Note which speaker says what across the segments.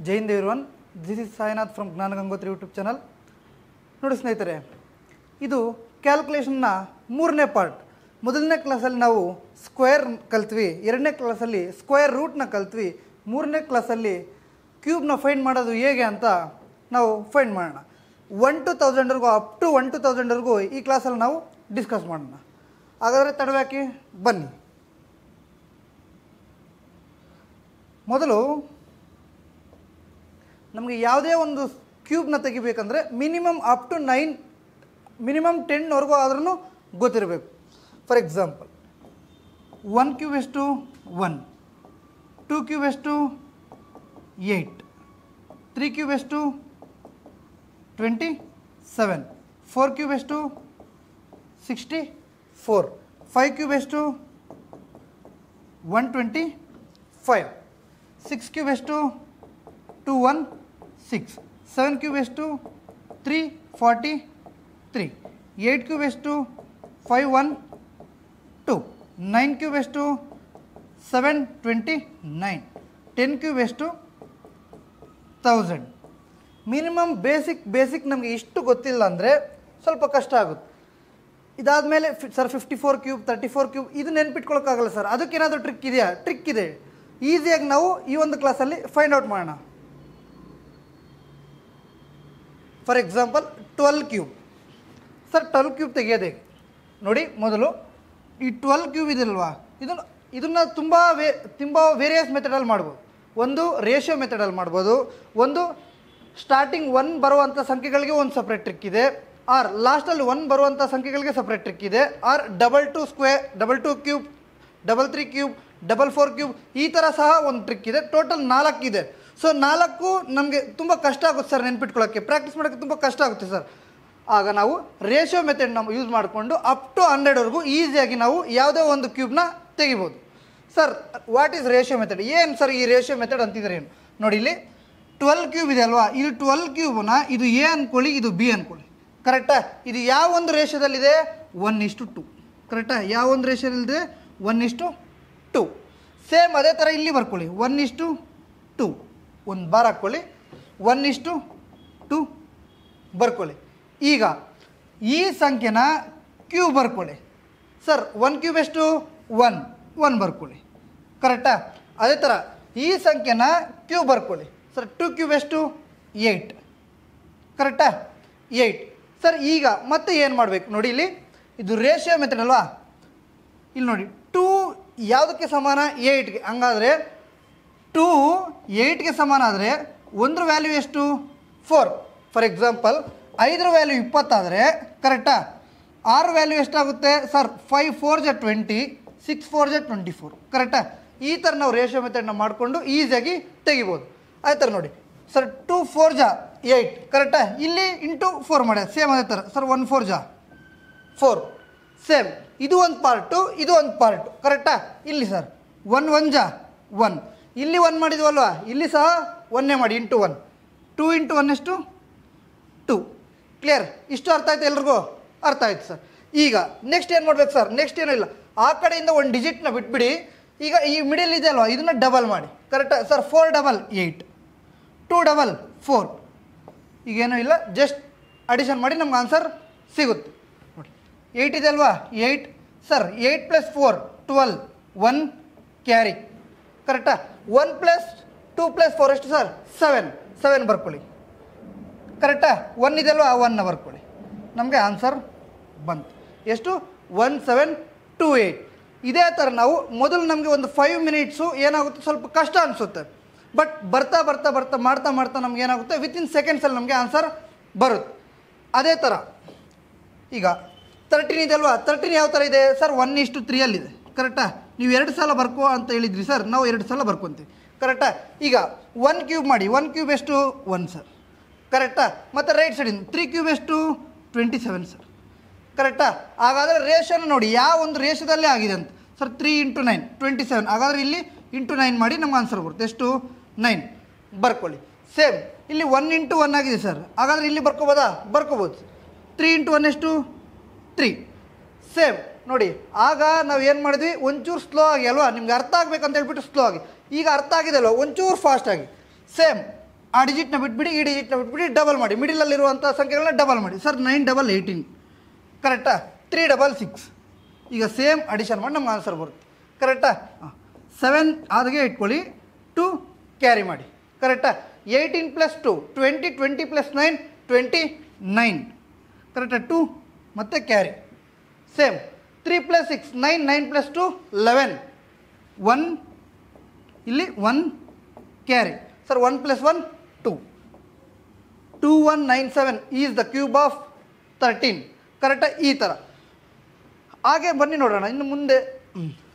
Speaker 1: Jai Hind everyone, this is Sainath from ಜ್ಞಾನ Gangotri YouTube channel. ನೋಡಿ ಸ್ನೇಹಿತರೆ, ಇದು ಕ್ಯಾಲ್ಕುಲೇಷನ್ನ ಮೂರನೇ ಪಾರ್ಟ್. ಮೊದಲನೇ ಕ್ಲಾಸಲ್ಲಿ ನಾವು ಸ್ಕ್ವೇರ್ ಕಲ್ತ್ವಿ, ಎರಡನೇ ಕ್ಲಾಸಲ್ಲಿ ಸ್ಕ್ವೇರ್ ರೂಟ್ನ ಕಲ್ತ್ವಿ, ಮೂರನೇ ಕ್ಲಾಸಲ್ಲಿ ಕ್ಯೂಬ್ನ ಫೈಂಡ್ ಮಾಡೋದು ಹೇಗೆ ಅಂತ ನಾವು ಫೈಂಡ್ ಮಾಡೋಣ. 1 to 1000 ಅಪ್ ಟು 1 to 1000 ಈ ಕ್ಲಾಸಲ್ಲಿ ನಾವು ಡಿಸ್ಕಸ್ ಮಾಡೋಣ. ಹಾಗಾದರೆ ತಡವಾಕಿ ಬನ್ನಿ. ಮೊದಲು ನಮಗೆ ಯಾವುದೇ ಒಂದು ಕ್ಯೂಬ್ನ ತೆಗಿಬೇಕಂದ್ರೆ ಮಿನಿಮಮ್ ಅಪ್ ಟು 9 ಮಿನಿಮಮ್ 10ವರೆಗೂ ಆದ್ರೂ ಗೊತ್ತಿರಬೇಕು. ಫಾರ್ ಎಕ್ಸಾಂಪಲ್ 1 ಕ್ಯೂಬ್ ಎಷ್ಟು 1, 2 ಕ್ಯೂಬ್ ಎಷ್ಟು 8, 3 ಕ್ಯೂಬ್ ಎಷ್ಟು 27, 4 ಕ್ಯೂಬ್ ಎಷ್ಟು 64, 5 ಕ್ಯೂಬ್ ಎಷ್ಟು 125, 6 ಕ್ಯೂಬ್ ಎಷ್ಟು 216, 7 ಕ್ಯೂಬ್ ಎಷ್ಟು 343, 8 ಕ್ಯೂಬ್ ಎಷ್ಟು 512, 9 ಕ್ಯೂಬ್ ಎಷ್ಟು 729, 10 ಕ್ಯೂಬ್ ಎಷ್ಟು 1000. ಮಿನಿಮಮ್ ಬೇಸಿಕ್ ನಮಗೆ ಇಷ್ಟು ಗೊತ್ತಿಲ್ಲ ಅಂದರೆ ಸ್ವಲ್ಪ ಕಷ್ಟ ಆಗುತ್ತೆ. ಇದಾದಮೇಲೆ ಸರ್ 54 ಕ್ಯೂಬ್ 34 ಕ್ಯೂಬ್ ಇದು ನೆನ್ಪಿಟ್ಕೊಳ್ಳೋಕ್ಕಾಗಲ್ಲ ಸರ್. ಅದಕ್ಕೇನಾದರೂ ಟ್ರಿಕ್ ಇದೆಯಾ? ಟ್ರಿಕ್ ಇದೆ. ಈಸಿಯಾಗಿ ನಾವು ಈ ಒಂದು ಕ್ಲಾಸಲ್ಲಿ ಫೈಂಡ್ ಔಟ್ ಮಾಡೋಣ. For example 12 cube. Sir 12 cube ತೆಗೆಯೋದೇ ನೋಡಿ. ಮೊದಲು ಈ 12 ಕ್ಯೂಬ್ ಇದಲ್ವಾ, ಇದನ್ನು ತುಂಬ ವೇರಿಯಸ್ ಮೆಥಡಲ್ಲಿ ಮಾಡ್ಬೋದು. ಒಂದು ರೇಷಿಯೋ ಮೆಥಡಲ್ಲಿ ಮಾಡ್ಬೋದು, ಒಂದು ಸ್ಟಾರ್ಟಿಂಗ್ 1 ಬರುವಂಥ ಸಂಖ್ಯೆಗಳಿಗೆ ಒಂದು ಸಪ್ರೇಟ್ ಟ್ರಿಕ್ ಇದೆ, ಆರ್ ಲಾಸ್ಟಲ್ಲಿ 1 ಬರುವಂಥ ಸಂಖ್ಯೆಗಳಿಗೆ ಸಪ್ರೇಟ್ ಟ್ರಿಕ್ ಇದೆ, or 2 square 2 cube 3 cube 4 cube ಈ ಥರ ಸಹ ಒಂದು ಟ್ರಿಕ್ ಇದೆ. ಟೋಟಲ್ 4 ಇದೆ. ಸೊ 4 ನಮಗೆ ತುಂಬ ಕಷ್ಟ ಆಗುತ್ತೆ ಸರ್ ನೆನ್ಪಿಟ್ಕೊಳ್ಳೋಕ್ಕೆ, ಪ್ರಾಕ್ಟೀಸ್ ಮಾಡೋಕ್ಕೆ ತುಂಬ ಕಷ್ಟ ಆಗುತ್ತೆ ಸರ್. ಆಗ ನಾವು ರೇಷಿಯೋ ಮೆಥಡ್ ನಾವು ಯೂಸ್ ಮಾಡಿಕೊಂಡು ಅಪ್ ಟು 100ವರೆಗೂ ಈಸಿಯಾಗಿ ನಾವು ಯಾವುದೇ ಒಂದು ಕ್ಯೂಬ್ನ ತೆಗಿಬೋದು. Sir what is ratio method? ಏನು ಸರ್ ಈ ರೇಷಿಯೋ ಮೆಥಡ್ ಅಂತಿದ್ದಾರೆ ಏನು ನೋಡಿ. ಇಲ್ಲಿ 12 ಕ್ಯೂಬ್ ಇದೆ ಅಲ್ವಾ, ಇಲ್ಲಿ 12 ಕ್ಯೂಬ್ನ ಇದು ಎ ಅಂದ್ಕೊಳ್ಳಿ, ಇದು ಬಿ ಅಂದ್ಕೊಳ್ಳಿ, ಕರೆಕ್ಟಾ? ಇದು ಯಾವ ಒಂದು ರೇಷಿಯೋದಲ್ಲಿದೆ 1:2, ಕರೆಕ್ಟಾ? ಯಾವ ಒಂದು ರೇಷಿಯೋದಲ್ಲಿದೆ 1:2. ಸೇಮ್ ಅದೇ ಥರ ಇಲ್ಲಿ ಬರ್ಕೊಳ್ಳಿ 1:2, ಒಂದು ಬಾರ್ ಹಾಕ್ಕೊಳ್ಳಿ, 1:2 ಬರ್ಕೊಳ್ಳಿ. ಈಗ ಈ ಸಂಖ್ಯೆನ ಕ್ಯೂಬ್ ಬರ್ಕೊಳ್ಳಿ. ಸರ್ 1 ಕ್ಯೂಬ್ ಎಷ್ಟು 1 ಬರ್ಕೊಳ್ಳಿ, ಕರೆಕ್ಟಾ? ಅದೇ ಥರ ಈ ಸಂಖ್ಯೆನ ಕ್ಯೂಬ್ ಬರ್ಕೊಳ್ಳಿ. ಸರ್ 2 ಕ್ಯೂಬ್ ಎಷ್ಟು 8, ಕರೆಕ್ಟಾ? 8. ಸರ್ ಈಗ ಮತ್ತೆ ಏನು ಮಾಡಬೇಕು ನೋಡಿ, ಇಲ್ಲಿ ಇದು ರೇಷಿಯೋ ಮೆಥಡ್ ಅಲ್ವಾ, ಇಲ್ಲಿ ನೋಡಿ 2 ಯಾವುದಕ್ಕೆ ಸಮಾನ 8ಗೆ. ಹಂಗಾದರೆ 2 8ಗೆ ಸಮಾನ ಆದರೆ 1 ವ್ಯಾಲ್ಯೂ ಎಷ್ಟು 4. ಫಾರ್ ಎಕ್ಸಾಂಪಲ್ 5 ವ್ಯಾಲ್ಯೂ 20 ಆದರೆ ಕರೆಕ್ಟಾ? 6 ವ್ಯಾಲ್ಯೂ ಎಷ್ಟಾಗುತ್ತೆ ಸರ್ 5 4 ಜ 20, 6 4 ಜ 24, ಕರೆಕ್ಟಾ? ಈ ಥರ ನಾವು ರೇಷಿಯೋ ಮೆಥಡ್ನ ಮಾಡಿಕೊಂಡು ಈಸಿಯಾಗಿ ತೆಗಿಬೋದು. ಅದೇ ಥರ ನೋಡಿ ಸರ್ 2 4 ಜ 8, ಕರೆಕ್ಟಾ? ಇಲ್ಲಿ ಇಂಟು 4 ಮಾಡ್ಯ ಸೇಮ್ ಅದೇ ಥರ. ಸರ್ 1 4 ಜ 4 ಸೇಮ್. ಇದು ಒಂದು ಪಾರ್ಟು, ಇದು ಒಂದು ಪಾರ್ಟು, ಕರೆಕ್ಟಾ? ಇಲ್ಲಿ ಸರ್ 1 1 ಜ 1, ಇಲ್ಲಿ 1 ಮಾಡಿದ್ವಲ್ವಾ, ಇಲ್ಲಿ ಸಹ 1 ಮಾಡಿ ಇಂಟು 1, 2 ಇಂಟು 1 ಎಷ್ಟು 2. ಕ್ಲಿಯರ್? ಇಷ್ಟು ಅರ್ಥ ಆಯ್ತು ಎಲ್ರಿಗೂ? ಅರ್ಥ ಆಯ್ತು ಸರ್. ಈಗ ನೆಕ್ಸ್ಟ್ ಏನು ಮಾಡ್ಬೇಕು ಸರ್? ನೆಕ್ಸ್ಟ್ ಏನೂ ಇಲ್ಲ, ಆ ಕಡೆಯಿಂದ ಒಂದು ಡಿಜಿಟ್ನ ಬಿಟ್ಬಿಡಿ. ಈಗ ಈ ಮಿಡಲ್ ಇದೆ ಅಲ್ವಾ, ಇದನ್ನು ಡಬಲ್ ಮಾಡಿ, ಕರೆಕ್ಟಾ? Sir 4 double 8, 2 double 4. ಈಗೇನೂ ಇಲ್ಲ, ಜಸ್ಟ್ ಅಡಿಷನ್ ಮಾಡಿ ನಮ್ಗೆ ಆನ್ಸರ್ ಸಿಗುತ್ತೆ ನೋಡಿ. 8 ಇದೆ ಅಲ್ವಾ 8. ಸರ್ 8 + 4 12, 1 ಕ್ಯಾರಿ, ಕರೆಕ್ಟಾ? 1 + 2 + 4 ಎಷ್ಟು ಸರ್ 7 ಬರ್ಕೊಳ್ಳಿ, ಕರೆಕ್ಟಾ? 1 ಇದೆ ಅಲ್ವಾ 1 ಬರ್ಕೊಳ್ಳಿ. ನಮಗೆ ಆನ್ಸರ್ ಬಂತು ಎಷ್ಟು 1728. ಇದೇ ಥರ ನಾವು ಮೊದಲು ನಮಗೆ ಒಂದು 5 ಮಿನಿಟ್ಸು ಏನಾಗುತ್ತೆ ಸ್ವಲ್ಪ ಕಷ್ಟ ಅನಿಸುತ್ತೆ, ಬಟ್ ಬರ್ತಾ ಮಾಡ್ತಾ ನಮ್ಗೆ ಏನಾಗುತ್ತೆ ವಿತಿನ್ ಸೆಕೆಂಡ್ಸಲ್ಲಿ ನಮಗೆ ಆನ್ಸರ್ ಬರುತ್ತೆ. ಅದೇ ಥರ ಈಗ 13 ಇದೆ ಅಲ್ವಾ, 13 ಯಾವ ಥರ ಇದೆ ಸರ್ 1:3 ಕರೆಕ್ಟಾ? ನೀವು 2 ಸಲ ಬರ್ಕೋ ಅಂತ ಹೇಳಿದ್ರಿ ಸರ್, ನಾವು 2 ಸಲ ಬರ್ಕೊತೀವಿ, ಕರೆಕ್ಟಾ? ಈಗ 1 ಕ್ಯೂಬ್ ಮಾಡಿ, 1 ಕ್ಯೂಬ್ ಎಷ್ಟು 1 ಸರ್, ಕರೆಕ್ಟಾ? ಮತ್ತು ರೈಟ್ ಸೈಡಿಂದ 3 ಕ್ಯೂಬ್ ಎಷ್ಟು 27 ಸರ್, ಕರೆಕ್ಟಾ? ಹಾಗಾದರೆ ರೇಷಿಯೋನ ನೋಡಿ ಯಾವ ಒಂದು ರೇಷಿಯೋದಲ್ಲೇ ಆಗಿದೆ ಅಂತ. ಸರ್ 3 × 9 27, ಹಾಗಾದರೆ ಇಲ್ಲಿ ಇಂಟು 9 ಮಾಡಿ ನಮ್ಗೆ ಆನ್ಸರ್ ಬರುತ್ತೆ ಎಷ್ಟು 9 ಬರ್ಕೊಳ್ಳಿ. ಸೇಮ್ ಇಲ್ಲಿ 1 × 1 ಆಗಿದೆ ಸರ್, ಹಾಗಾದರೆ ಇಲ್ಲಿ ಬರ್ಕೋಬೋದಾ? ಬರ್ಕೋಬೋದು. 3 × 1 ಎಷ್ಟು 3. ಸೇಮ್ ನೋಡಿ, ಆಗ ನಾವು ಏನು ಮಾಡಿದ್ವಿ ಒಂಚೂರು ಸ್ಲೋ ಆಗಿ ಅಲ್ವಾ, ನಿಮ್ಗೆ ಅರ್ಥ ಆಗಬೇಕಂತ ಹೇಳ್ಬಿಟ್ಟು ಸ್ಲೋ ಆಗಿ. ಈಗ ಅರ್ಥ ಆಗಿದೆ ಅಲ್ವಾ, ಒಂಚೂರು ಫಾಸ್ಟ್ ಆಗಿ. ಸೇಮ್ ಆ ಡಿಜಿಟ್ನ ಬಿಟ್ಬಿಡಿ, ಈ ಡಿಜಿಟ್ನ ಬಿಟ್ಬಿಡಿ, ಡಬಲ್ ಮಾಡಿ, ಮಿಡಿಲಲ್ಲಿರುವಂಥ ಸಂಖ್ಯೆಗಳನ್ನ ಡಬಲ್ ಮಾಡಿ. ಸರ್ 9 ಡಬಲ್ 18 ಕರೆಕ್ಟಾ? 3 ಡಬಲ್ 6. ಈಗ ಸೇಮ್ ಅಡಿಷನ್ ಮಾಡಿ ನಮ್ಗೆ ಆನ್ಸರ್ ಬರುತ್ತೆ. ಕರೆಕ್ಟಾ? 7 ಆದಾಗೆ ಇಟ್ಕೊಳ್ಳಿ, 2 ಕ್ಯಾರಿ ಮಾಡಿ. ಕರೆಕ್ಟಾ? 18 ಪ್ಲಸ್ 2 20, 20 ಪ್ಲಸ್ 9 29. ಕರೆಕ್ಟಾ? 2 ಮತ್ತು ಕ್ಯಾರಿ. Same 3 plus 6 9, 9 plus 2 11. 1 ಇಲ್ಲಿ 1 carry. Sir 1 plus 1 2. 2197 is the cube of 13. ಕರೆಕ್ಟಾ? ಈ ಥರ ಹಾಗೆ ಬನ್ನಿ ನೋಡೋಣ ಇನ್ನು ಮುಂದೆ.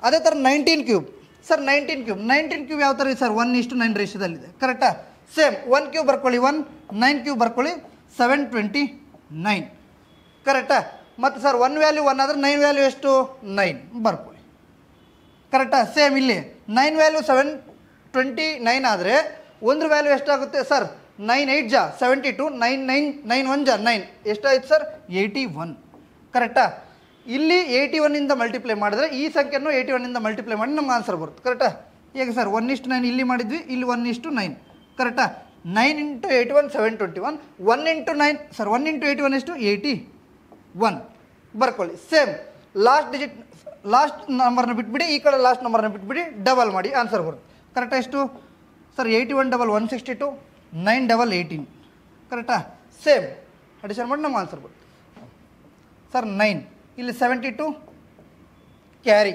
Speaker 1: ಅದೇ ಥರ 19 ಕ್ಯೂಬ್. ಸರ್ 19 ಕ್ಯೂಬ್ ಯಾವ ಥರ ಇದೆ ಸರ್? 1:9 ರೇಷಿಯೋದಲ್ಲಿದೆ. ಕರೆಕ್ಟಾ? ಸೇಮ್ 1 ಕ್ಯೂಬ್ ಬರ್ಕೊಳ್ಳಿ 1, 9 ಕ್ಯೂಬ್ ಬರ್ಕೊಳ್ಳಿ 729. ಕರೆಕ್ಟಾ? ಮತ್ತು ಸರ್ 1 ವ್ಯಾಲ್ಯೂ 1 ಆದರೆ 9 ವ್ಯಾಲ್ಯೂ ಎಷ್ಟು? 9 ಬರ್ಕೊಳ್ಳಿ. ಕರೆಕ್ಟಾ? ಸೇಮ್ ಇಲ್ಲಿ 9 ವ್ಯಾಲ್ಯೂ 729 ಆದರೆ 1 ವ್ಯಾಲ್ಯೂ ಎಷ್ಟಾಗುತ್ತೆ ಸರ್? 9 8 ಜಾ 72, 9 9 9 1 ಜಾ 9 ಎಷ್ಟಾಯ್ತು ಸರ್? 81. ಕರೆಕ್ಟಾ? ಇಲ್ಲಿ 81ಇಂದ ಮಲ್ಟಿಪ್ಲೈ ಮಾಡಿದ್ರೆ ಈ ಸಂಖ್ಯೆಯನ್ನು 81ಇಂದ ಮಲ್ಟಿಪ್ಲೈ ಮಾಡಿ ನಮ್ಗೆ ಆನ್ಸರ್ ಬರುತ್ತೆ. ಕರೆಕ್ಟಾ? ಹೇಗೆ ಸರ್? 1:9 ಇಲ್ಲಿ ಮಾಡಿದ್ವಿ, ಇಲ್ಲಿ 1:9. ಕರೆಕ್ಟಾ? 9 × 81 721. 1 × 9 ಸರ್ 1 × 81 ಎಷ್ಟು? 81 ಬರ್ಕೊಳ್ಳಿ. ಸೇಮ್ ಲಾಸ್ಟ್ ನಂಬರ್ನ ಬಿಟ್ಬಿಡಿ, ಈ ಕಡೆ ಲಾಸ್ಟ್ ನಂಬರ್ನ ಬಿಟ್ಬಿಡಿ, ಡಬಲ್ ಮಾಡಿ ಆನ್ಸರ್ ಬರುತ್ತೆ. ಕರೆಕ್ಟಾ? ಎಷ್ಟು ಸರ್? 81 double 162, 9 double 18. ಕರೆಕ್ಟಾ? ಸೇಮ್ ಅಡಿಷನ್ ಮಾಡಿ ನಮ್ಗೆ ಆನ್ಸರ್ ಬರುತ್ತೆ. ಸರ್ 9 ಇಲ್ಲಿ 72 ಕ್ಯಾರಿ.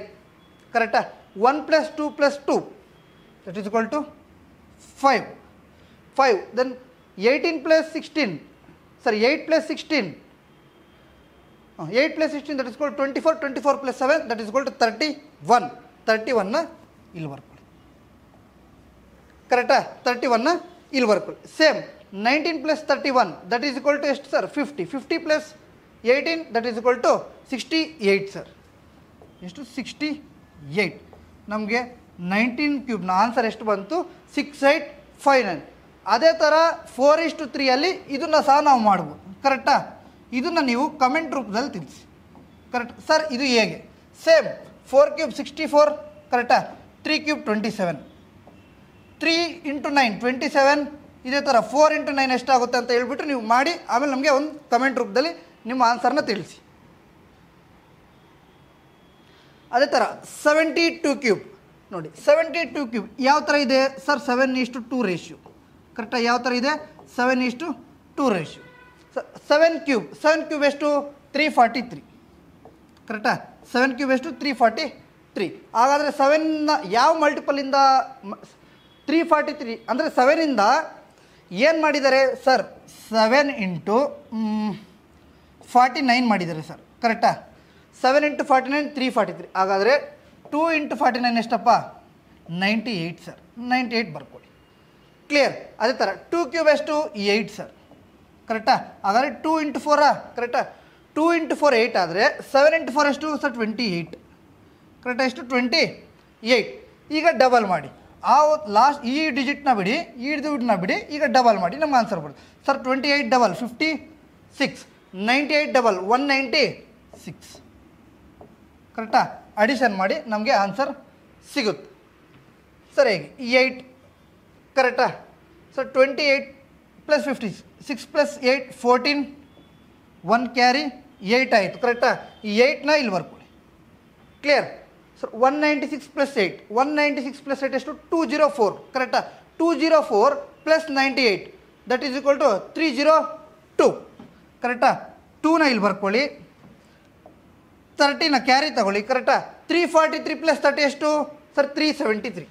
Speaker 1: ಕರೆಕ್ಟಾ? 1 plus 2 plus 2 that is equal to 5. Then 18 plus 16 sir 8 plus 16 that is equal 24. 24 plus 7 that is equal to 31. 31ನ ಇಲ್ಲಿ ಬರ್ಕೊಳ್ಳಿ. ಕರೆಕ್ಟಾ? 31ನ ಇಲ್ಲಿ ಬರ್ಕೊಳ್ಳಿ. Same 19 plus 31 that is equal to ಎಷ್ಟು sir? 50. 50 plus 18 that is equal to 68 sir. ಎಷ್ಟು? 68. ನಮಗೆ 19 ಕ್ಯೂಬ್ನ ಆನ್ಸರ್ ಎಷ್ಟು ಬಂತು? 6859. ಅದೇ ಥರ 4:3 ಇದನ್ನು ಸಹ ನಾವು ಮಾಡ್ಬೋದು. ಕರೆಕ್ಟಾ? ಇದನ್ನು ನೀವು ಕಮೆಂಟ್ ರೂಪದಲ್ಲಿ ತಿಳಿಸಿ. Correct sir? ಇದು ಹೇಗೆ? Same 4 cube 64. ಕರೆಕ್ಟಾ? 3 ಕ್ಯೂಬ್ 27. 3 × 9 27. ಇದೇ ಥರ 4 × 9 ಎಷ್ಟಾಗುತ್ತೆ ಅಂತ ಹೇಳ್ಬಿಟ್ಟು ನೀವು ಮಾಡಿ ಆಮೇಲೆ ನಮಗೆ ಒಂದು ಕಮೆಂಟ್ ರೂಪದಲ್ಲಿ ನಿಮ್ಮ ಆನ್ಸರ್ನ ತಿಳಿಸಿ. ಅದೇ ಥರ 72 ಕ್ಯೂಬ್ ನೋಡಿ. 72 ಕ್ಯೂಬ್ ಯಾವ ಥರ ಇದೆ ಸರ್? 7:2 ರೇಷಿಯೋ. ಕರೆಕ್ಟಾ? ಯಾವ ಥರ ಇದೆ? 7:2 ರೇಷಿಯೋ. 7 ಕ್ಯೂಬ್ ಎಷ್ಟು? 343. ಕರೆಕ್ಟಾ? 7 ಕ್ಯೂಬ್ ಎಷ್ಟು? 343. ಹಾಗಾದರೆ 7ನ ಯಾವ ಮಲ್ಟಿಪಲಿಂದ 343 ಅಂದರೆ 7ಇಂದ ಏನು ಮಾಡಿದ್ದಾರೆ ಸರ್? 7 × 49 ಮಾಡಿದ್ದಾರೆ ಸರ್. ಕರೆಕ್ಟಾ? 7 × 49 343. ಹಾಗಾದರೆ 2 × 49 ಎಷ್ಟಪ್ಪ? 98 ಸರ್. 98 ಬರ್ಕೊಳ್ಳಿ. ಕ್ಲಿಯರ್? ಅದೇ ಥರ 2 ಕ್ಯೂಬ್ ಎಷ್ಟು? 8 ಸರ್. ಕರೆಕ್ಟಾ? ಹಾಗಾದರೆ 2 × 4. ಕರೆಕ್ಟಾ? 2 × 4 8 ಆದರೆ 7 × 4 ಎಷ್ಟು ಸರ್? 28. ಕರೆಕ್ಟಾ? ಎಷ್ಟು? 28. ಈಗ ಡಬಲ್ ಮಾಡಿ. ಲಾಸ್ಟ್ ಈ ಡಿಜಿಟ್ನ ಬಿಡಿ, ಈ ಡಿಜಿಟ್ನ ಬಿಡಿ, ಈಗ ಡಬಲ್ ಮಾಡಿ ನಮ್ಗೆ ಆನ್ಸರ್ ಬರುತ್ತೆ. Sir 28 double 56, 98 double 196. ಕರೆಕ್ಟಾ? ಅಡಿಷನ್ ಮಾಡಿ ನಮಗೆ ಆನ್ಸರ್ ಸಿಗುತ್ತೆ. ಸರ್ ಹೇಗೆ? 8. ಕರೆಕ್ಟಾ? Sir 28 plus 56 plus 8 14. 1 ಕ್ಯಾರಿ 8 ಆಯಿತು. ಕರೆಕ್ಟಾ? ಈ 8ನ ಇಲ್ಲಿ ಬರ್ಕೊಳ್ಳಿ. ಕ್ಲಿಯರ್? Sir 196 plus 8. 196 ಪ್ಲಸ್ 8 ಎಷ್ಟು? 204. ಕರೆಕ್ಟಾ? 204 plus 98 that is equal to 302. ಕರೆಕ್ಟಾ? 2ನ ಇಲ್ಲಿ ಬರ್ಕೊಳ್ಳಿ. 30ನ ಕ್ಯಾರಿ ತಗೊಳ್ಳಿ. ಕರೆಕ್ಟಾ? 343 ಪ್ಲಸ್ 30 ಎಷ್ಟು ಸರ್? 373.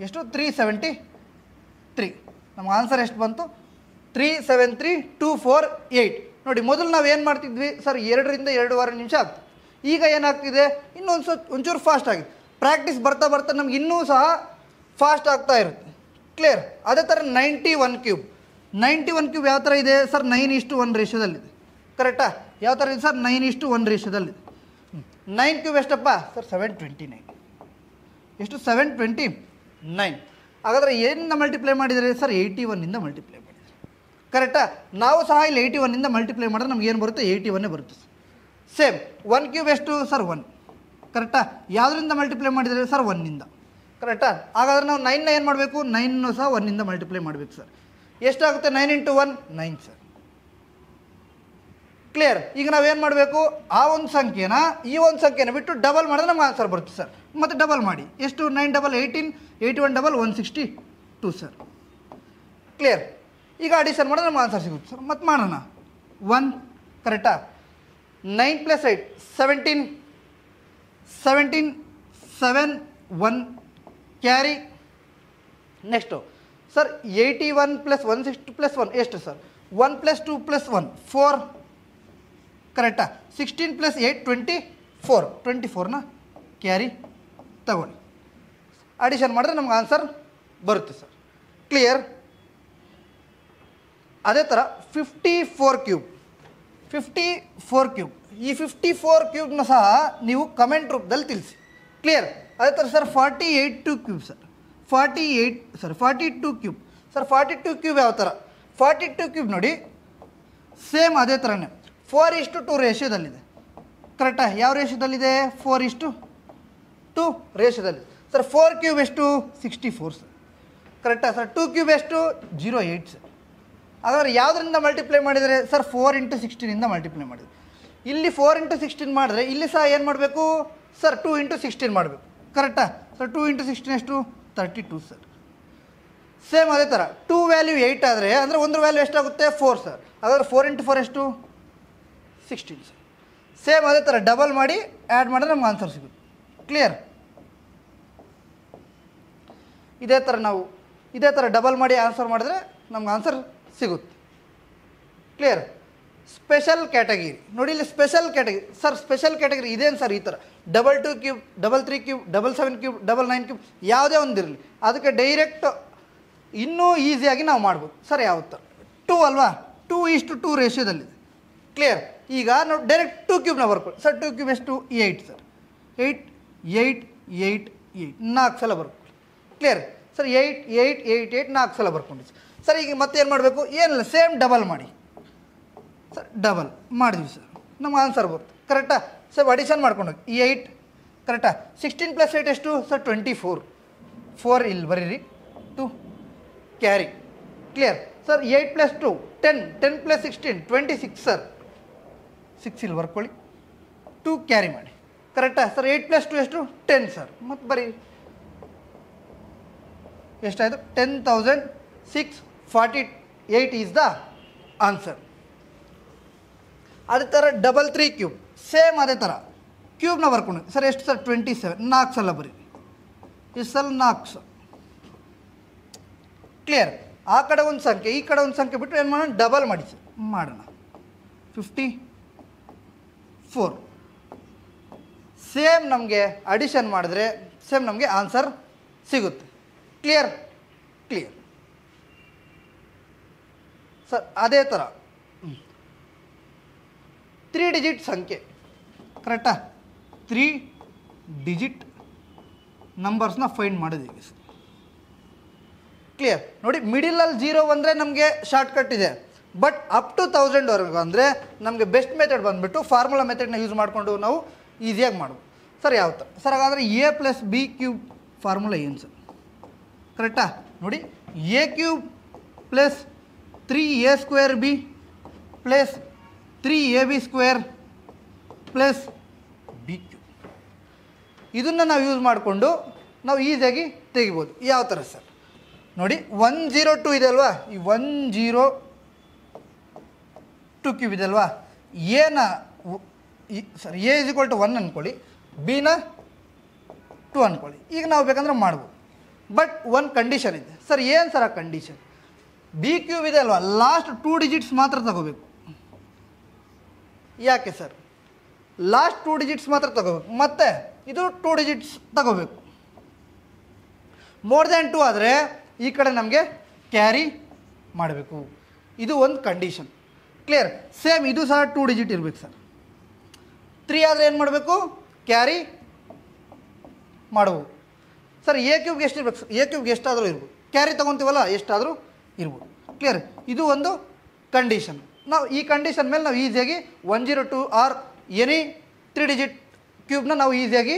Speaker 1: ಎಷ್ಟು? 373. ನಮ್ಮ ಆನ್ಸರ್ ಎಷ್ಟು ಬಂತು? 373,248. ನೋಡಿ, ಮೊದಲು ನಾವು ಏನು ಮಾಡ್ತಿದ್ವಿ ಸರ್? 2ರಿಂದ 2.25 ನಿಮಿಷ ಆಗ್ತದೆ. ಈಗ ಏನಾಗ್ತಿದೆ? ಒಂಚೂರು ಫಾಸ್ಟ್ ಆಗಿದೆ. ಪ್ರಾಕ್ಟೀಸ್ ಬರ್ತಾ ಬರ್ತಾ ನಮ್ಗೆ ಇನ್ನೂ ಸಹ ಫಾಸ್ಟ್ ಆಗ್ತಾ ಇರುತ್ತೆ. ಕ್ಲಿಯರ್? ಅದೇ ಥರ 91 ಕ್ಯೂಬ್. 91 ಕ್ಯೂಬ್ ಯಾವ ಥರ ಇದೆ ಸರ್? 9:1 ರೇಷಿಯೋದಲ್ಲಿದೆ. ಕರೆಕ್ಟಾ? ಯಾವ ಥರ ಇದೆ ಸರ್? 9:1 ರೇಷಿಯೋದಲ್ಲಿದೆ. 9 ಕ್ಯೂಬ್ ಎಷ್ಟಪ್ಪ ಸರ್? 729. ಎಷ್ಟು? 729. ಹಾಗಾದರೆ ಏನಿಂದ ಮಲ್ಟಿಪ್ಲೈ ಮಾಡಿದರೆ ಸರ್? 81ಇಂದ ಮಲ್ಟಿಪ್ಲೈ ಮಾಡಿದರೆ. ಕರೆಕ್ಟಾ? ನಾವು ಸಹ ಇಲ್ಲಿ 81ಇಂದ ಮಲ್ಟಿಪ್ಲೈ ಮಾಡಿದ್ರೆ ನಮ್ಗೆ ಏನು ಬರುತ್ತೆ? 81 ಬರುತ್ತೆ. ಸೇಮ್ 1 ಕ್ಯೂಬ್ ಎಷ್ಟು ಸರ್? 1. ಕರೆಕ್ಟಾ? ಯಾವುದರಿಂದ ಮಲ್ಟಿಪ್ಲೈ ಮಾಡಿದರೆ ಸರ್? 1ಇಂದ. ಕರೆಕ್ಟಾ? ಹಾಗಾದರೆ ನಾವು 9ನ ಏನು ಮಾಡಬೇಕು? 9 ಸಹ 1ಇಂದ ಮಲ್ಟಿಪ್ಲೈ ಮಾಡಬೇಕು ಸರ್. ಎಷ್ಟಾಗುತ್ತೆ 9 ಇಂಟು 1 9 ಸರ್. ಕ್ಲಿಯರ್. ಈಗ ನಾವೇನು ಮಾಡಬೇಕು, ಆ ಒಂದು ಸಂಖ್ಯೆನ ಈ ಒಂದು ಸಂಖ್ಯೆನ ಬಿಟ್ಟು ಡಬಲ್ ಮಾಡಿದ್ರೆ ನಮ್ಗೆ ಆನ್ಸರ್ ಬರುತ್ತೆ ಸರ್. ಮತ್ತು ಡಬಲ್ ಮಾಡಿ, ಎಷ್ಟು 9 ಡಬಲ್ 18, 81 ಡಬಲ್ 162 ಸರ್. ಕ್ಲಿಯರ್. ಈಗ ಅಡಿಷನ್ ಮಾಡಿದ್ರೆ ನಮ್ಗೆ ಆನ್ಸರ್ ಸಿಗುತ್ತೆ ಸರ್. ಮತ್ತು ಮಾಡೋಣ. 1 ಕರೆಕ್ಟಾ. 9 + 8 17, 17 7 1 ಕ್ಯಾರಿ. ನೆಕ್ಸ್ಟು ಸರ್ 81 + 160 + 1 ಎಷ್ಟು ಸರ್? 1 + 2 + 1 4 ಕರೆಕ್ಟಾ. 16 + 8 24, 24ನ ಕ್ಯಾರಿ ತಗೊಳ್ಳಿ. ಅಡಿಷನ್ ಮಾಡಿದ್ರೆ ನಮ್ಗೆ ಆನ್ಸರ್ ಬರುತ್ತೆ ಸರ್. ಕ್ಲಿಯರ್. ಅದೇ ಥರ 54 ಕ್ಯೂಬ್, 54 ಕ್ಯೂಬ್. ಈ 54 ಕ್ಯೂಬ್ನ ಸಹ ನೀವು ಕಮೆಂಟ್ ರೂಪದಲ್ಲಿ ತಿಳಿಸಿ. ಕ್ಲಿಯರ್. ಅದೇ ಥರ sir 48 cube sir, 42 cube sir. 42 cube ಯಾವ ಥರ? 42 ಕ್ಯೂಬ್ ನೋಡಿ ಸೇಮ್ ಅದೇ ಥರನೇ 4:2 ರೇಷಿಯೋದಲ್ಲಿದೆ. ಕರೆಕ್ಟಾ. ಯಾವ ರೇಷಿಯೋದಲ್ಲಿದೆ? 4:2 ರೇಷಿಯೋದಲ್ಲಿದೆ ಸರ್. 4 ಕ್ಯೂಬ್ ಎಷ್ಟು? 64 ಸರ್. ಕರೆಕ್ಟಾ ಸರ್. 2 ಕ್ಯೂಬ್ ಎಷ್ಟು? 08 ಸರ್. ಹಾಗಾದ್ರೆ ಯಾವುದರಿಂದ ಮಲ್ಟಿಪ್ಲೈ ಮಾಡಿದರೆ ಸರ್? 4 ಇಂಟು 16ಇಂದ ಮಲ್ಟಿಪ್ಲೈ ಮಾಡಿದರೆ. ಇಲ್ಲಿ 4 ಇಂಟು 16 ಮಾಡಿದ್ರೆ ಇಲ್ಲಿ ಸಹ ಏನು ಮಾಡಬೇಕು ಸರ್? 2 ಇಂಟು 16 ಮಾಡಬೇಕು. ಕರೆಕ್ಟಾ ಸರ್. 2 ಇಂಟು 16 ಎಷ್ಟು? 32 ಸರ್. ಸೇಮ್ ಅದೇ ಥರ 2 ವ್ಯಾಲ್ಯೂ 8 ಆದರೆ ಅಂದರೆ ಒಂದು ವ್ಯಾಲ್ಯೂ ಎಷ್ಟಾಗುತ್ತೆ? 4 ಸರ್. ಹಾಗಾದ್ರೆ 4 ಇಂಟು 4 ಎಷ್ಟು? 16 ಸರ್. ಸೇಮ್ ಅದೇ ಥರ ಡಬಲ್ ಮಾಡಿ ಆ್ಯಡ್ ಮಾಡಿದ್ರೆ ನಮ್ಗೆ ಆನ್ಸರ್ ಸಿಗುತ್ತೆ. ಕ್ಲಿಯರ್. ಇದೇ ಥರ ಡಬಲ್ ಮಾಡಿ ಆನ್ಸರ್ ಮಾಡಿದ್ರೆ ನಮ್ಗೆ ಆನ್ಸರ್ ಸಿಗುತ್ತೆ. ಕ್ಲಿಯರ್. ಸ್ಪೆಷಲ್ ಕ್ಯಾಟಗಿರಿ ನೋಡಿ, ಇಲ್ಲಿ special category sir. Special category ಇದೇನು ಸರ್? ಈ ಥರ 22 ಕ್ಯೂಬ್, 33 ಕ್ಯೂಬ್, 77 ಕ್ಯೂಬ್, 99 ಕ್ಯೂಬ್ ಯಾವುದೇ ಒಂದಿರಲಿ, ಅದಕ್ಕೆ ಡೈರೆಕ್ಟ್ ಇನ್ನೂ ಈಸಿಯಾಗಿ ನಾವು ಮಾಡ್ಬೋದು ಸರ್. ಯಾವ ಥರ? 2 ಅಲ್ವಾ? 2:2 ರೇಷಿಯೋದಲ್ಲಿದೆ. ಕ್ಲಿಯರ್. ಈಗ ನಾವು ಡೈರೆಕ್ಟ್ 2 ಕ್ಯೂಬ್ನ ಬರ್ಕೊಳ್ಳಿ ಸರ್. 2 ಕ್ಯೂಬ್ ಎಷ್ಟು? 8 ಸರ್. 8 8 8 8 4 ಸಲ ಬರ್ಕೊಳ್ಳಿ. Clear sir. 8 8 8 8 4 ಸಲ ಬರ್ಕೊಂಡಿದ್ವಿ ಸರ್. ಈಗ ಮತ್ತೇನು ಮಾಡಬೇಕು? ಏನಿಲ್ಲ, ಸೇಮ್ ಡಬಲ್ ಮಾಡಿ ಸರ್. ಡಬಲ್ ಮಾಡಿದ್ವಿ ಸರ್, ನಮ್ಗೆ ಆನ್ಸರ್ ಬರುತ್ತೆ. ಕರೆಕ್ಟಾ ಸರ್. ಅಡಿಷನ್ ಮಾಡ್ಕೊಂಡೋಗಿ ಈ 8 ಕರೆಕ್ಟಾ. 16 + 8 ಎಷ್ಟು ಸರ್? 24. 4 ಇಲ್ಲಿ ಬರೀರಿ, 2 ಕ್ಯಾರಿ. Clear sir. 8 + 2 10, 10 + 16 26 ಸರ್. 6 ಇಲ್ಲಿ ಬರ್ಕೊಳ್ಳಿ, 2 ಕ್ಯಾರಿ ಮಾಡಿ. ಕರೆಕ್ಟಾ ಸರ್. 8 + 2 ಎಷ್ಟು? 10 ಸರ್. ಮತ್ತು ಬರೀ ಎಷ್ಟಾಯಿತು? 10,648 ಈಸ್ ದ ಆನ್ಸರ್. ಅದೇ ಥರ 33 ಕ್ಯೂಬ್ ಸೇಮ್ ಅದೇ ಥರ ಕ್ಯೂಬ್ನ ಬರ್ಕೊಂಡು ಸರ್. ಎಷ್ಟು ಸರ್? 27. 4 ಸಲ ಬರೀ, ಇಷ್ಟು ಸಲ 4 ಸಲ. ಕ್ಲಿಯರ್. ಆ ಕಡೆ ಒಂದು ಸಂಖ್ಯೆ ಈ ಕಡೆ ಒಂದು ಸಂಖ್ಯೆ ಬಿಟ್ಟು ಏನು ಮಾಡೋಣ? ಡಬಲ್ ಮಾಡಿ ಸರ್. ಮಾಡೋಣ. 54 ಸೇಮ್ ನಮಗೆ ಅಡಿಷನ್ ಮಾಡಿದ್ರೆ ಸೇಮ್ ನಮಗೆ ಆನ್ಸರ್ ಸಿಗುತ್ತೆ. ಕ್ಲಿಯರ್. Clear sir. ಅದೇ ಥರ 3 ಡಿಜಿಟ್ ಸಂಖ್ಯೆ ಕರೆಕ್ಟಾ. 3 ಡಿಜಿಟ್ ನಂಬರ್ಸ್ನ ಫೈಂಡ್ ಮಾಡೋದೀಗ ಸರ್. ಕ್ಲಿಯರ್ ನೋಡಿ. ಮಿಡಿಲಲ್ಲಿ 0 ಅಂದರೆ ನಮಗೆ ಶಾರ್ಟ್ಕಟ್ ಇದೆ, ಬಟ್ ಅಪ್ ಟು 1000ವರೆಗೂ ಅಂದರೆ ನಮಗೆ ಬೆಸ್ಟ್ ಮೆಥಡ್ ಬಂದುಬಿಟ್ಟು ಫಾರ್ಮುಲಾ ಮೆಥಡ್ನ ಯೂಸ್ ಮಾಡಿಕೊಂಡು ನಾವು ಈಸಿಯಾಗಿ ಮಾಡ್ಬೋದು ಸರ್. ಯಾವ ಥರ ಸರ್? ಹಾಗಾದರೆ A + B ಕ್ಯೂಬ್ ಫಾರ್ಮುಲಾ ಏನು ಸರ್? ಕರೆಕ್ಟಾ ನೋಡಿ. A cube + 3A² B + 3AB² + B cube. ಇದನ್ನು ನಾವು ಯೂಸ್ ಮಾಡಿಕೊಂಡು ನಾವು ಈಸಿಯಾಗಿ ತೆಗಿಬೋದು. ಯಾವ ಥರ ಸರ್? ನೋಡಿ 102 ಇದೆ ಅಲ್ವಾ? ಈ 102 ಕ್ಯೂಬ್ ಇದೆ ಅಲ್ವಾ? ಎನ ಸರ್ A = 1 ಅಂದ್ಕೊಳ್ಳಿ, ಬಿನ 2 ಅಂದ್ಕೊಳ್ಳಿ. ಈಗ ನಾವು ಬೇಕಂದ್ರೆ ಮಾಡ್ಬೋದು, ಬಟ್ ಒಂದು ಕಂಡೀಷನ್ ಇದೆ ಸರ್. ಏನು ಸರ್ ಆ ಕಂಡೀಷನ್? B ಕ್ಯೂಬ್ ಇದೆ ಅಲ್ವಾ, ಲಾಸ್ಟ್ 2 ಡಿಜಿಟ್ಸ್ ಮಾತ್ರ ತಗೋಬೇಕು. ಯಾಕೆ ಸರ್? ಲಾಸ್ಟ್ 2 ಡಿಜಿಟ್ಸ್ ಮಾತ್ರ ತಗೋಬೇಕು, ಮತ್ತು ಇದು 2 ಡಿಜಿಟ್ಸ್ ತಗೋಬೇಕು. ಮೋರ್ ದ್ಯಾನ್ 2 ಆದರೆ ಈ ಕಡೆ ನಮಗೆ ಕ್ಯಾರಿ ಮಾಡಬೇಕು. ಇದು ಒಂದು ಕಂಡೀಷನ್. ಕ್ಲಿಯರ್. ಸೇಮ್ ಇದು ಸಹ 2 ಡಿಜಿಟ್ ಇರಬೇಕು ಸರ್. 3 ಆದರೆ ಏನು ಮಾಡಬೇಕು? ಕ್ಯಾರಿ ಮಾಡ್ಬೋದು ಸರ್. A ಕ್ಯೂಬ್ಗೆ ಎಷ್ಟು ಇರ್ಬೇಕು ಸರ್? A ಕ್ಯೂಬ್ಗೆ ಎಷ್ಟಾದರೂ ಇರ್ಬೋದು, ಕ್ಯಾರಿ ತೊಗೊತೀವಲ್ಲ ಎಷ್ಟಾದರೂ ಇರ್ಬೋದು. ಕ್ಲಿಯರ್. ಇದು ಒಂದು ಕಂಡೀಷನ್. ನಾವು ಈ ಕಂಡೀಷನ್ ಮೇಲೆ ನಾವು ಈಸಿಯಾಗಿ 102 ಆರ್ ಎನಿ 3 ಡಿಜಿಟ್ ಕ್ಯೂಬ್ನ ನಾವು ಈಸಿಯಾಗಿ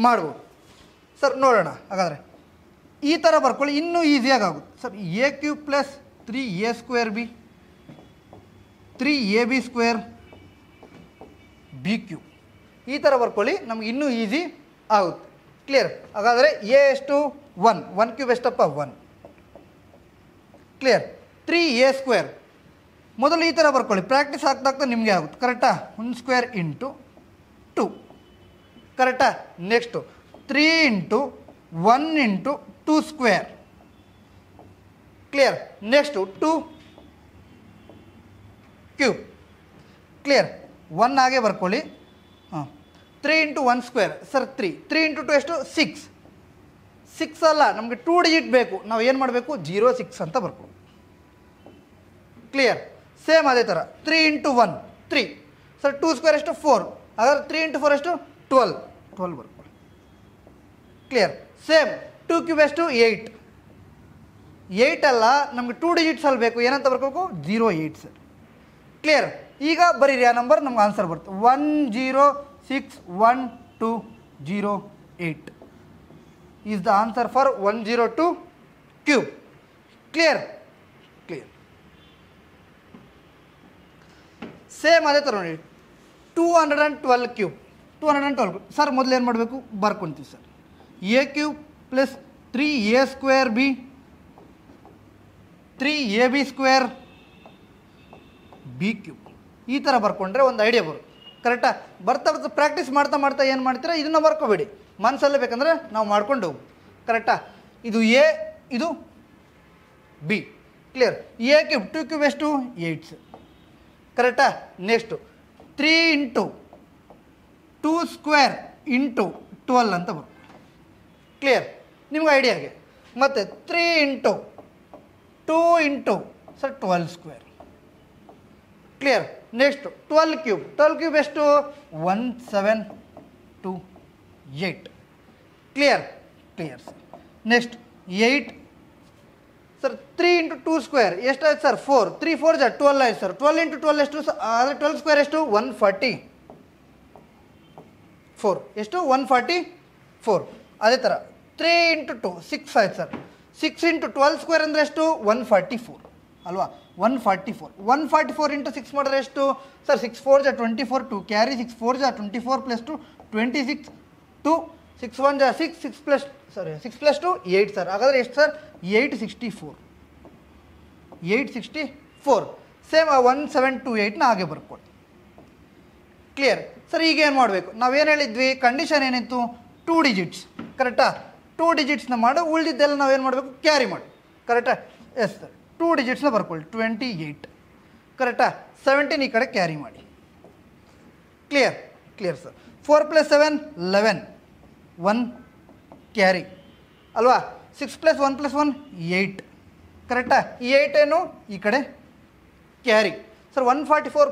Speaker 1: ಮಾಡ್ಬೋದು ಸರ್. ನೋಡೋಣ ಹಾಗಾದರೆ ಈ ಥರ ಬರ್ಕೊಳ್ಳಿ, ಇನ್ನೂ ಈಸಿಯಾಗಿ ಆಗುತ್ತೆ sir. A cube + 3a² b 3ab² b³ ಈ ಥರ ಬರ್ಕೊಳ್ಳಿ, ನಮ್ಗೆ ಇನ್ನೂ ಈಸಿ ಆಗುತ್ತೆ. ಕ್ಲಿಯರ್? ಹಾಗಾದರೆ ಎ ಎಷ್ಟು 1 ಕ್ಯೂಬ್ ಎಷ್ಟಪ್ಪ 1. ಕ್ಲಿಯರ್? 3a². ಮೊದಲು ಈ ಥರ ಬರ್ಕೊಳ್ಳಿ, ಪ್ರಾಕ್ಟೀಸ್ ಆಗ್ತಾ ನಿಮಗೆ ಆಗುತ್ತೆ. ಕರೆಕ್ಟಾ? 1² ಇಂಟು 2. ಕರೆಕ್ಟಾ? Next 3 into 1 into 2². Clear? Next 2 cube. Clear? 1 ಆಗೇ ಬರ್ಕೊಳ್ಳಿ. 3 ಇಂಟು 1² ಸರ್ 3 ಇಂಟು 2 ಎಷ್ಟು 6 ಅಲ್ಲ, ನಮಗೆ 2 ಡಿಜಿಟ್ ಬೇಕು. ನಾವು ಏನು ಮಾಡಬೇಕು 06 ಅಂತ ಬರ್ಕೊಳ್ಳಿ. ಕ್ಲಿಯರ್? ಸೇಮ್ ಅದೇ ಥರ 3 ಇಂಟು 1 3 ಸರ್ 2² ಎಷ್ಟು 4. ಹಾಗಾದ್ರೆ 3 ಇಂಟು 4 ಎಷ್ಟು 12 ಬರ್ಕೊಳ್ಳಿ. ಕ್ಲಿಯರ್? ಸೇಮ್ 2 ಕ್ಯೂಬ್ ಎಷ್ಟು 8 ಅಲ್ಲ, ನಮಗೆ 2 ಡಿಜಿಟ್ಸ್ ಅಲ್ಲಿ ಬೇಕು. ಏನಂತ ಬರ್ಕೋಬೇಕು 08 ಸರ್. ಕ್ಲಿಯರ್? ಈಗ ಬರೀರಿ ಆ ನಂಬರ್, ನಮ್ಗೆ ಆನ್ಸರ್ ಬರುತ್ತೆ 1061208 is the answer for 102 cube. Clear? Same ಅದೇ ಥರ ನೋಡಿ 212 ಕ್ಯೂಬ್. 212 ಸರ್ ಮೊದಲು ಏನು ಮಾಡಬೇಕು ಬರ್ಕೊತೀವಿ sir. a³ plus 3a² b 3ab² b³ ಈ ಥರ ಬರ್ಕೊಂಡ್ರೆ ಒಂದು ಐಡಿಯಾ ಬರುತ್ತೆ. ಕರೆಕ್ಟಾ? ಬರ್ತಾ ಪ್ರಾಕ್ಟೀಸ್ ಮಾಡ್ತಾ ಏನು ಮಾಡ್ತೀರಾ, ಇದನ್ನು ಬರ್ಕೋಬೇಡಿ, ಮನಸ್ಸಲ್ಲೇ ಬೇಕಂದ್ರೆ ನಾವು ಮಾಡ್ಕೊಂಡು ಹೋಗು. ಕರೆಕ್ಟಾ? ಇದು ಎ, ಇದು ಬಿ. ಕ್ಲಿಯರ್? a³ 2 ಕ್ಯೂಬ್ ಎಷ್ಟು 8 ಸರ್. ಕರೆಕ್ಟಾ? ನೆಕ್ಸ್ಟು 3 ಇಂಟು 2² ಇಂಟು 12 ಅಂತ ಬರುತ್ತೆ. ಕ್ಲಿಯರ್? ನಿಮ್ಗೆ ಐಡಿಯಾಗೆ. ಮತ್ತು 3 into 2 into sir 12². Clear? Next 12 cube ಎಷ್ಟು 1728. Clear sir. Next 8 sir 3 into 2² ಎಷ್ಟಾಯ್ತು ಸರ್ 4. 3 4 12 ಆಯ್ತು ಸರ್. 12 ಇಂಟು 12 ಎಷ್ಟು ಆದರೆ 12² ಎಷ್ಟು 144 ಎಷ್ಟು 144. ಅದೇ ಥರ 3 ಇಂಟು 2 6 ಆಯ್ತು ಸರ್. 6 ಇಂಟು 12² ಅಂದರೆ ಎಷ್ಟು 144 ಅಲ್ವಾ. 144 ಇಂಟು 6 ಮಾಡಿದ್ರೆ ಎಷ್ಟು sir 6 4 24 2 carry 6 4 24 plus 2 26 2 6 1 6 6 plus 2 8 sir. ಹಾಗಾದರೆ ಎಷ್ಟು ಸರ್ 864. ಸೇಮ್ 1728ನ ಹಾಗೆ ಬರ್ಕೊಳ್ಳಿ. Clear sir? ಈಗ ಏನು ಮಾಡಬೇಕು, ನಾವೇನು ಹೇಳಿದ್ವಿ, ಕಂಡೀಷನ್ ಏನಿತ್ತು 2 ಡಿಜಿಟ್ಸ್. ಕರೆಕ್ಟಾ? 2 ಡಿಜಿಟ್ಸ್ನ ಮಾಡು, ಉಳಿದಿದ್ದೆಲ್ಲ ನಾವೇನು ಮಾಡಬೇಕು ಕ್ಯಾರಿ ಮಾಡಿ. ಕರೆಕ್ಟಾ? Yes sir. 2 ಡಿಜಿಟ್ಸ್ನ ಬರ್ಕೊಳ್ಳಿ 28. ಕರೆಕ್ಟಾ? 17 ಈ ಕಡೆ ಕ್ಯಾರಿ ಮಾಡಿ. Clear sir. 4 + 7 11 1 ಕ್ಯಾರಿ ಅಲ್ವಾ. 6 + 1 + 1 8. ಕರೆಕ್ಟಾ? ಈ 8 ಏನು ಈ ಕಡೆ ಕ್ಯಾರಿ ಸರ್. 144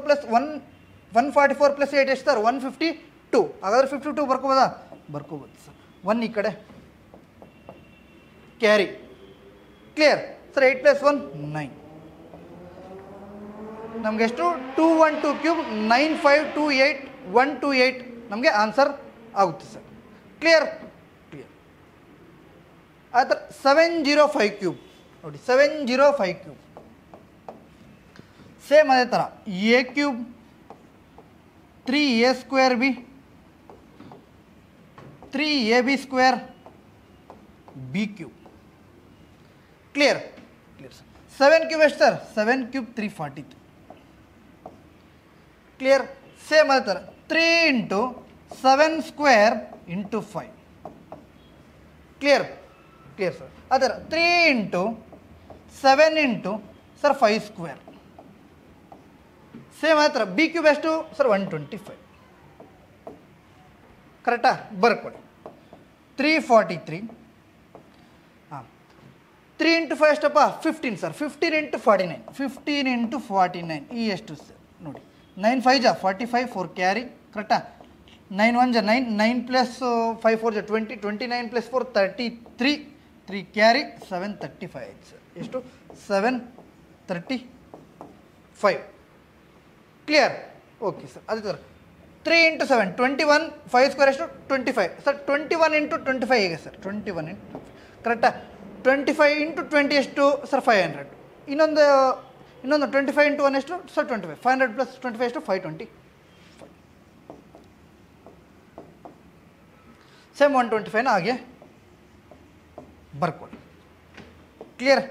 Speaker 1: + 8 ಎಷ್ಟು ಸರ್ 152. ಹಾಗಾದರೆ 52 ಬರ್ಕೋಬೋದಾ? ಬರ್ಕೋಬೋದು ಸರ್. 1 ಈ ಕಡೆ ಕ್ಯಾರಿ. Clear sir? 8 + 1 9. ನಮಗೆ ಎಷ್ಟು 212 ಕ್ಯೂಬ್ 9528 ನಮಗೆ ಆನ್ಸರ್ ಆಗುತ್ತೆ ಸರ್. ಕ್ಲಿಯರ್? ಆ ಥರ 705 ಕ್ಯೂಬ್ ನೋಡಿ 705 ಕ್ಯೂಬ್. ಸೇಮ್ ಅದೇ ಥರ a³ 3a² b 3ab² b³. Clear sir. 7 cube ಎಷ್ಟು ಸರ್ 7 ಕ್ಯೂಬ್ 343. ಕ್ಲಿಯರ್? ಸೇಮ್ ಅದೇ ಥರ 3 ಇಂಟು 7² ಇಂಟು 5. Clear sir. ಅದೇ ಥರ 3 ಇಂಟು 7 ಇಂಟು ಸರ್ 5². ಸೇಮ್ ಅದೇ ಥರ b³ ಎಷ್ಟು ಸರ್ 125. ಕರೆಕ್ಟಾ? ಬರ್ಕೊಳ್ಳಿ 343. 3 ಇಂಟು 5 ಎಷ್ಟಪ್ಪ 15 ಸರ್. 15 ಇಂಟು 49 ಈ ಎಷ್ಟು ಸರ್ ನೋಡಿ 9 5 45 4 ಕ್ಯಾರಿ. ಕರೆಕ್ಟಾ? 9 1 9 9 ಪ್ಲಸ್ 5 4 20 29 ಪ್ಲಸ್ 4 33 3 ಕ್ಯಾರಿ 735 ಸರ್. ಎಷ್ಟು 735. ಕ್ಲಿಯರ್? Okay sir. ಅದೇ ಥರ 3 ಇಂಟು 7 21 5² ಎಷ್ಟು 25 ಸರ್. 21 ಇಂಟು 25 ಹೇಗೆ ಸರ್ 21 ಇಂಟು ಕರೆಕ್ಟಾ? 25 ಇಂಟು 20 ಎಷ್ಟು ಸರ್ 500. ಇನ್ನೊಂದು 25 ಇಂಟು 1 ಎಷ್ಟು? ಸೊ 25. 500 ಪ್ಲಸ್ 25 ಎಷ್ಟು? 520. ಸೇಮ್ 125ನ ಹಾಗೆ ಬರ್ಕೊಳ್ಳಿ. ಕ್ಲಿಯರ್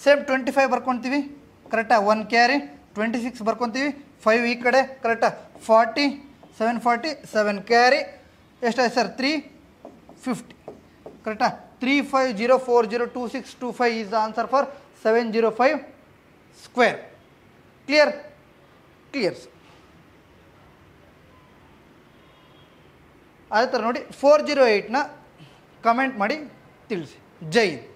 Speaker 1: ಸೇಮ್ 25 ಬರ್ಕೊತೀವಿ ಕರೆಕ್ಟಾ. 1 ಕ್ಯಾರಿ 26 ಬರ್ಕೊತೀವಿ. 5 ಈ ಕಡೆ ಕರೆಕ್ಟಾ. 40 740 7 ಕ್ಯಾರಿ ಎಷ್ಟಾಯ್ತು ಸರ್? 350 ಕರೆಕ್ಟಾ. 35040225 is the answer for 705 square. Clear sir. ಅದೇ ಥರ ನೋಡಿ 408ನ ಕಮೆಂಟ್ ಮಾಡಿ ತಿಳಿಸಿ. ಜೈ ಹಿಂದ್.